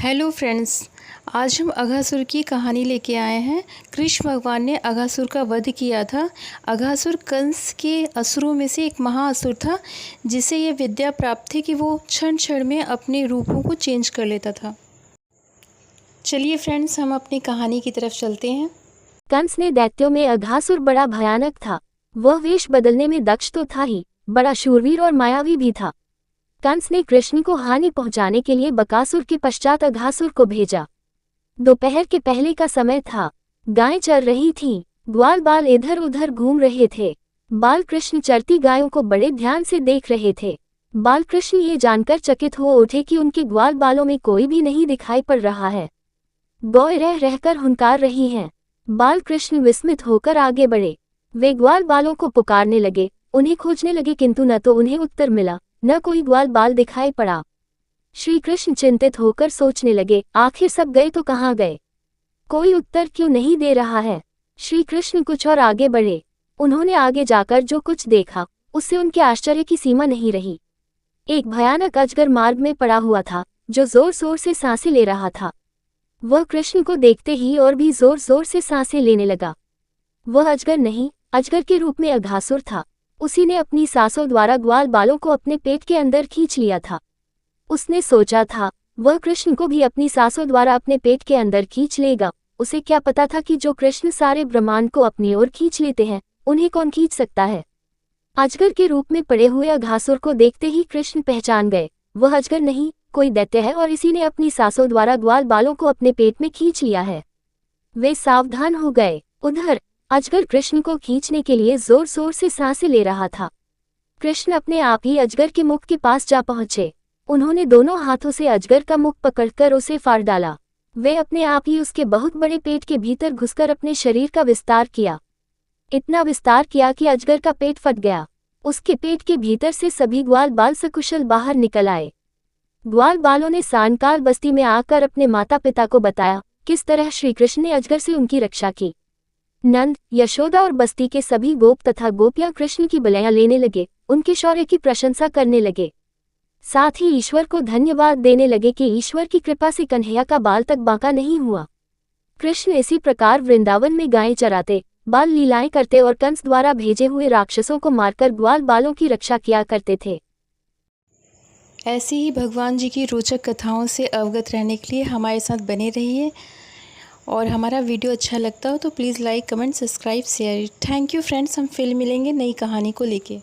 Hello friends, आज हम अघासुर की कहानी लेके आए हैं। कृष्ण भगवान ने अघासुर का वध किया था। अघासुर कंस के असुरों में से एक महाअसुर था, जिसे ये विद्या प्राप्त थी कि वो क्षण क्षण में अपने रूपों को चेंज कर लेता था। चलिए फ्रेंड्स, हम अपनी कहानी की तरफ चलते हैं। कंस ने दैत्यों में अघासुर बड़ा भयानक था। वह वेश बदलने में दक्ष तो था ही, बड़ा शूरवीर और मायावी भी था। कंस ने कृष्ण को हानि पहुंचाने के लिए बकासुर के पश्चात अघासुर को भेजा। दोपहर के पहले का समय था। गायें चर रही थीं। ग्वाल बाल इधर उधर घूम रहे थे। बाल कृष्ण चरती गायों को बड़े ध्यान से देख रहे थे। बाल कृष्ण ये जानकर चकित हो उठे कि उनके ग्वाल बालों में कोई भी नहीं दिखाई पड़ रहा है। गौएं रह रहकर हुंकार रही हैं। बाल कृष्ण विस्मित होकर आगे बढ़े। वे ग्वाल बालों को पुकारने लगे, उन्हें खोजने लगे, किंतु न तो उन्हें उत्तर मिला, न कोई ग्वाल बाल दिखाई पड़ा। श्री कृष्ण चिंतित होकर सोचने लगे, आखिर सब गए तो कहाँ गए? कोई उत्तर क्यों नहीं दे रहा है? श्री कृष्ण कुछ और आगे बढ़े। उन्होंने आगे जाकर जो कुछ देखा, उससे उनके आश्चर्य की सीमा नहीं रही। एक भयानक अजगर मार्ग में पड़ा हुआ था, जो जोर जोर से सांसें ले रहा था। वह कृष्ण को देखते ही और भी जोर जोर से सांसें लेने लगा। वह अजगर नहीं, अजगर के रूप में अघासुर था। उसी ने अपनी सांसों द्वारा ग्वाल बालों को अपने पेट के अंदर खींच लिया था। उसने सोचा था, वह कृष्ण को भी अपनी सांसों द्वारा अपने पेट के अंदर खींच लेगा। उसे क्या पता था कि जो कृष्ण सारे ब्रह्मांड को अपनी ओर खींच लेते हैं, उन्हें कौन खींच सकता है। अजगर के रूप में पड़े हुए अघासुर को देखते ही कृष्ण पहचान गए। वह अजगर नहीं, कोई दैत्य है और इसी ने अपनी सांसों द्वारा ग्वाल बालों को अपने पेट में खींच लिया है। वे सावधान हो गए। उधर अजगर कृष्ण को खींचने के लिए जोर जोर से सांसें ले रहा था। कृष्ण अपने आप ही अजगर के मुख के पास जा पहुंचे। उन्होंने दोनों हाथों से अजगर का मुख पकड़कर उसे फाड़ डाला। वे अपने आप ही उसके बहुत बड़े पेट के भीतर घुसकर अपने शरीर का विस्तार किया। इतना विस्तार किया कि अजगर का पेट फट गया। उसके पेट के भीतर से सभी ग्वाल बाल सकुशल बाहर निकल आए। ग्वाल बालों ने सानकाल बस्ती में आकर अपने माता पिता को बताया किस तरह श्री कृष्ण ने अजगर से उनकी रक्षा की। नंद, यशोदा और बस्ती के सभी गोप तथा गोपियां कृष्ण की बलियां लेने लगे, उनके शौर्य की प्रशंसा करने लगे। साथ ही ईश्वर को धन्यवाद देने लगे कि ईश्वर की कृपा से कन्हैया का बाल तक बांका नहीं हुआ। कृष्ण इसी प्रकार वृंदावन में गायें चराते, बाल लीलाएं करते और कंस द्वारा भेजे हुए राक्षसों को मारकर ग्वाल बालों की रक्षा किया करते थे। ऐसी ही भगवान जी की रोचक कथाओं से अवगत रहने के लिए हमारे साथ बने रहिए। और हमारा वीडियो अच्छा लगता हो तो please like, comment, subscribe, share. Thank you friends. हम फिर मिलेंगे नई कहानी को लेके।